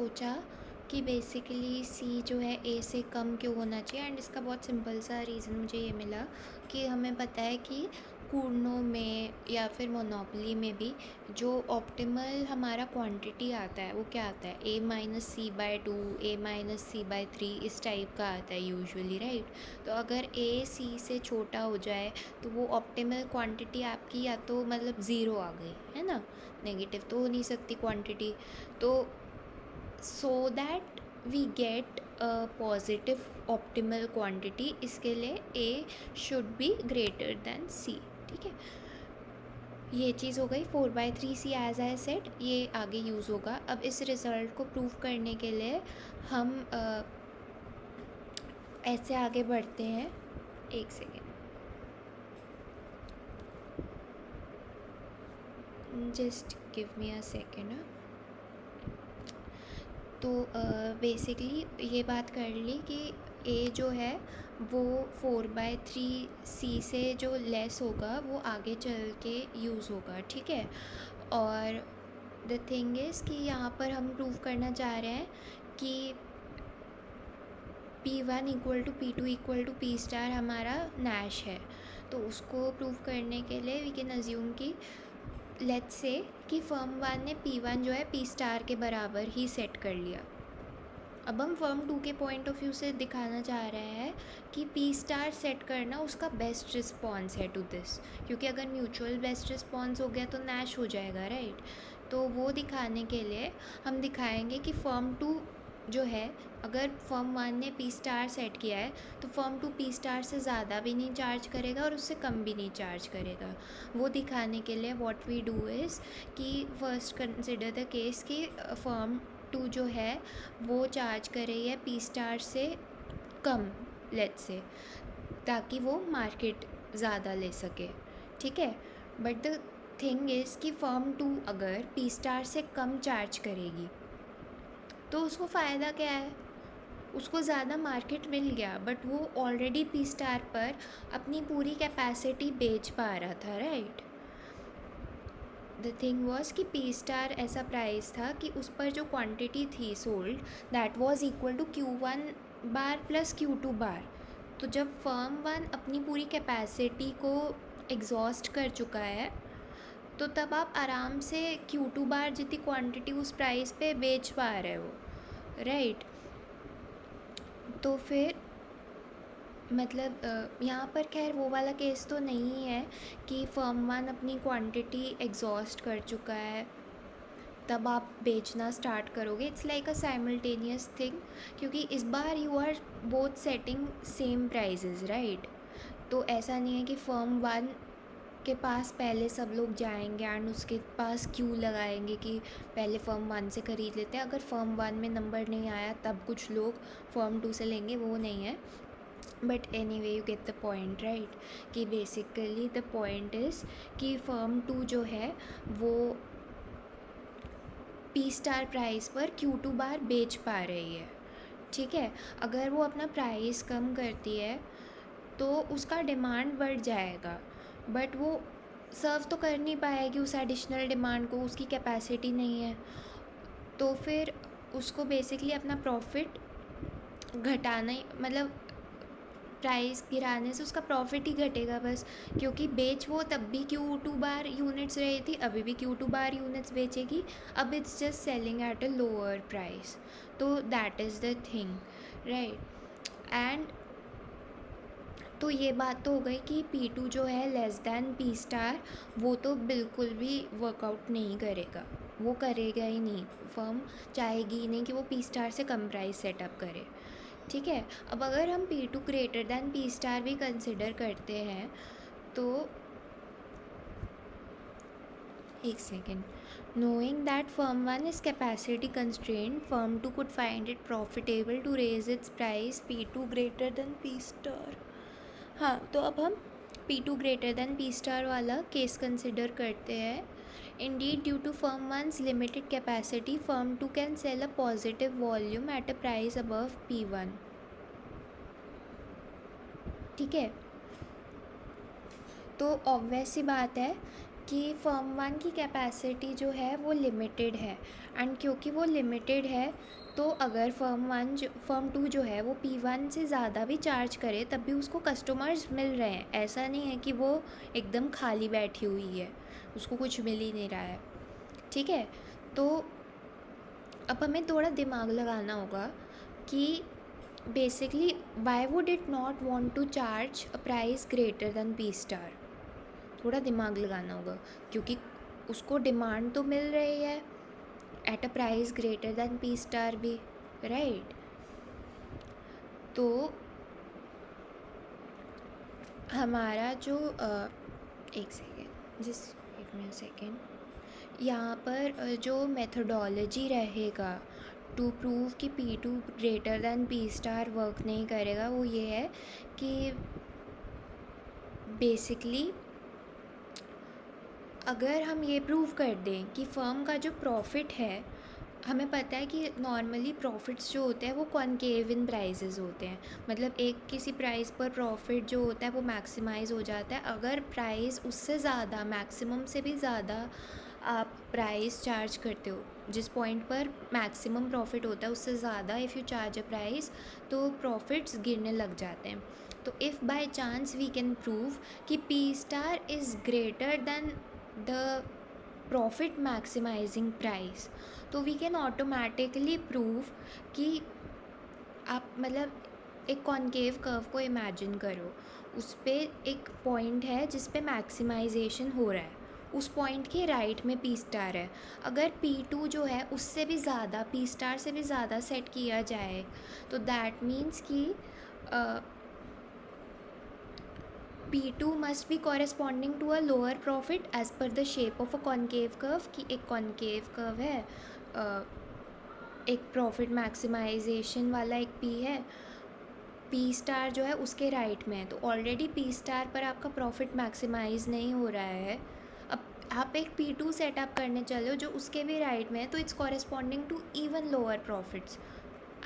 सोचा कि बेसिकली सी जो है ए से कम क्यों होना चाहिए, एंड इसका बहुत सिंपल सा रीज़न मुझे ये मिला कि हमें पता है कि कूर्नों में या फिर मोनोपोली में भी जो ऑप्टिमल हमारा क्वांटिटी आता है वो क्या आता है, a-c/2, a-c/3 इस टाइप का आता है यूजुअली, राइट। तो अगर ए सी से छोटा हो जाए तो वो ऑप्टिमल क्वांटिटी आपकी या तो मतलब ज़ीरो आ गई है ना, नेगेटिव तो हो नहीं सकती क्वांटिटी। तो so that we get a positive optimal quantity, इसके लिए A should be greater than C. ठीक है, ये चीज़ हो गई 4/3 सी एज आई सेड, ये आगे यूज़ होगा। अब इस रिज़ल्ट को प्रूव करने के लिए हम ऐसे आगे बढ़ते हैं। एक second, just give me a second. तो बेसिकली ये बात कर ली कि ए जो है वो 4/3 सी से जो लेस होगा वो आगे चल के यूज़ होगा, ठीक है। और द थिंग इज़ कि यहाँ पर हम प्रूव करना चाह रहे हैं कि P1 equal to P2 equal to P star हमारा नैश है। तो उसको प्रूव करने के लिए वी कैन अज्यूम कि लेट्स से कि फर्म 1 ने P1 जो है P स्टार के बराबर ही सेट कर लिया। अब हम फर्म 2 के पॉइंट ऑफ व्यू से दिखाना चाह रहे हैं कि P स्टार सेट करना उसका बेस्ट रिस्पॉन्स है टू दिस, क्योंकि अगर म्यूचुअल बेस्ट रिस्पॉन्स हो गया तो नैश हो जाएगा, राइट। तो वो दिखाने के लिए हम दिखाएंगे कि फर्म 2 जो है, अगर फर्म 1 ने P स्टार सेट किया है तो फर्म 2 P स्टार से ज़्यादा भी नहीं चार्ज करेगा और उससे कम भी नहीं चार्ज करेगा। वो दिखाने के लिए व्हाट वी डू इज़ कि फर्स्ट कंसिडर द केस कि फर्म 2 जो है वो चार्ज कर रही है P स्टार से कम, लेट्स से, ताकि वो मार्केट ज़्यादा ले सके, ठीक है। बट द थिंग इज़ कि फर्म 2 अगर P स्टार से कम चार्ज करेगी तो उसको फ़ायदा क्या है, उसको ज़्यादा मार्केट मिल गया, बट वो ऑलरेडी P स्टार पर अपनी पूरी कैपेसिटी बेच पा रहा था, राइट। द थिंग वॉज कि P स्टार ऐसा प्राइस था कि उस पर जो क्वांटिटी थी sold that was equal to Q1 bar plus Q2 bar. तो जब फर्म 1 अपनी पूरी कैपेसिटी को एग्जॉस्ट कर चुका है तो तब आप आराम से Q2 बार जितनी क्वांटिटी उस प्राइस पे बेच पा रहे हो, राइट। तो फिर मतलब यहाँ पर खैर वो वाला केस तो नहीं है कि फर्म 1 अपनी क्वांटिटी एग्जॉस्ट कर चुका है तब आप बेचना स्टार्ट करोगे। It's like a simultaneous thing, क्योंकि इस बार you are both setting same prices, right. तो ऐसा नहीं है कि फर्म 1 के पास पहले सब लोग जाएंगे एंड उसके पास क्यू लगाएंगे कि पहले फर्म 1 से ख़रीद लेते हैं, अगर फर्म 1 में नंबर नहीं आया तब कुछ लोग फर्म 2 से लेंगे, वो नहीं है। But any way you get the point, right, कि बेसिकली द पॉइंट इज़ कि फर्म 2 जो है वो P स्टार प्राइस पर Q2 बार बेच पा रही है, ठीक है। अगर वो अपना प्राइस कम करती है तो उसका डिमांड बढ़ जाएगा, बट वो सर्व तो कर नहीं पाएगी उस एडिशनल डिमांड को, उसकी कैपेसिटी नहीं है। तो फिर उसको बेसिकली अपना प्रॉफिट घटाना ही, मतलब प्राइस गिराने से उसका प्रॉफिट ही घटेगा बस, क्योंकि बेच वो तब भी Q2 बार यूनिट्स रही थी, अभी भी Q2 बार यूनिट्स बेचेगी, अब it's just selling at a lower price. तो that is the thing, right. And तो ये बात तो हो गई कि P2 जो है लेस दैन P स्टार, वो तो बिल्कुल भी वर्कआउट नहीं करेगा, वो करेगा ही नहीं, फर्म चाहेगी ही नहीं कि वो P स्टार से कम प्राइस सेटअप करे, ठीक है। अब अगर हम P2 greater than P star भी कंसिडर करते हैं तो एक second, knowing that firm 1 is capacity constraint, firm 2 could find it profitable to raise its price P2 greater than P star. हाँ, तो अब हम P2 greater than P star वाला केस कंसिडर करते हैं। Indeed due to firm 1's limited capacity, firm 2 can sell a positive volume at a price above P1, ठीक है। तो ऑब्वियस सी बात है कि फर्म वन की कैपेसिटी जो है वो लिमिटेड है, एंड क्योंकि वो लिमिटेड है तो अगर फर्म टू जो है वो P1 से ज़्यादा भी चार्ज करे तब भी उसको कस्टमर्स मिल रहे हैं। ऐसा नहीं है कि वो एकदम खाली बैठी हुई है, उसको कुछ मिल ही नहीं रहा है। ठीक है, तो अब हमें थोड़ा दिमाग लगाना होगा कि basically why would it not want to charge a price greater than P star. थोड़ा दिमाग लगाना होगा क्योंकि उसको डिमांड तो मिल रही है eight a price greater than P star भी, राइट। तो हमारा जो एक सेकेंड, जस्ट एक मिनट सेकेंड, यहाँ पर जो मेथोडोलॉजी रहेगा टू प्रूव कि P2 greater than P star work नहीं करेगा वो ये है कि बेसिकली अगर हम ये प्रूव कर दें कि फ़र्म का जो प्रॉफिट है, हमें पता है कि नॉर्मली प्रॉफिट्स जो होते हैं वो कॉनकेव इन प्राइसेस होते हैं, मतलब एक किसी प्राइस पर प्रॉफिट जो होता है वो मैक्सिमाइज़ हो जाता है अगर प्राइस उससे ज़्यादा, मैक्सिमम से भी ज़्यादा आप प्राइस चार्ज करते हो। जिस पॉइंट पर मैक्सिमम प्रॉफिट होता है उससे ज़्यादा if you charge a price तो प्रॉफिट्स गिरने लग जाते हैं। तो if by chance we can prove कि P star is greater than the profit maximising price, तो वी कैन ऑटोमेटिकली प्रूव कि आप मतलब एक कॉनकेव कर्व को इमेजिन करो, उस पर एक पॉइंट है जिस पे मैक्सिमाइजेशन हो रहा है, उस पॉइंट के राइट में P स्टार है। अगर P2 जो है उससे भी ज़्यादा, P स्टार से भी ज़्यादा सेट किया जाए तो दैट मीन्स कि P2 must be corresponding to a lower profit as per the shape of a concave curve, कि एक concave curve है, एक प्रॉफिट मैक्सिमाइजेशन वाला एक P है, P स्टार जो है उसके राइट में है, तो ऑलरेडी P स्टार पर आपका प्रॉफिट मैक्सिमाइज नहीं हो रहा है। अब आप एक P2 सेटअप करने चले हो जो उसके भी राइट में है, तो it's corresponding to even lower profits.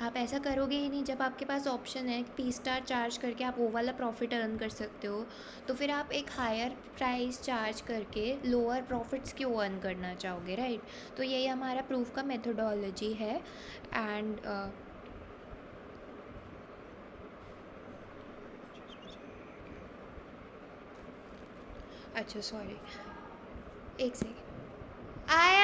आप ऐसा करोगे ही नहीं, जब आपके पास ऑप्शन है P स्टार चार्ज करके आप वो वाला प्रॉफिट अर्न कर सकते हो, तो फिर आप एक हायर प्राइस चार्ज करके लोअर प्रॉफिट्स क्यों अर्न करना चाहोगे, राइट। तो यही हमारा प्रूफ का मेथोडोलॉजी है। एंड अच्छा सॉरी, एक सेकेंड आया।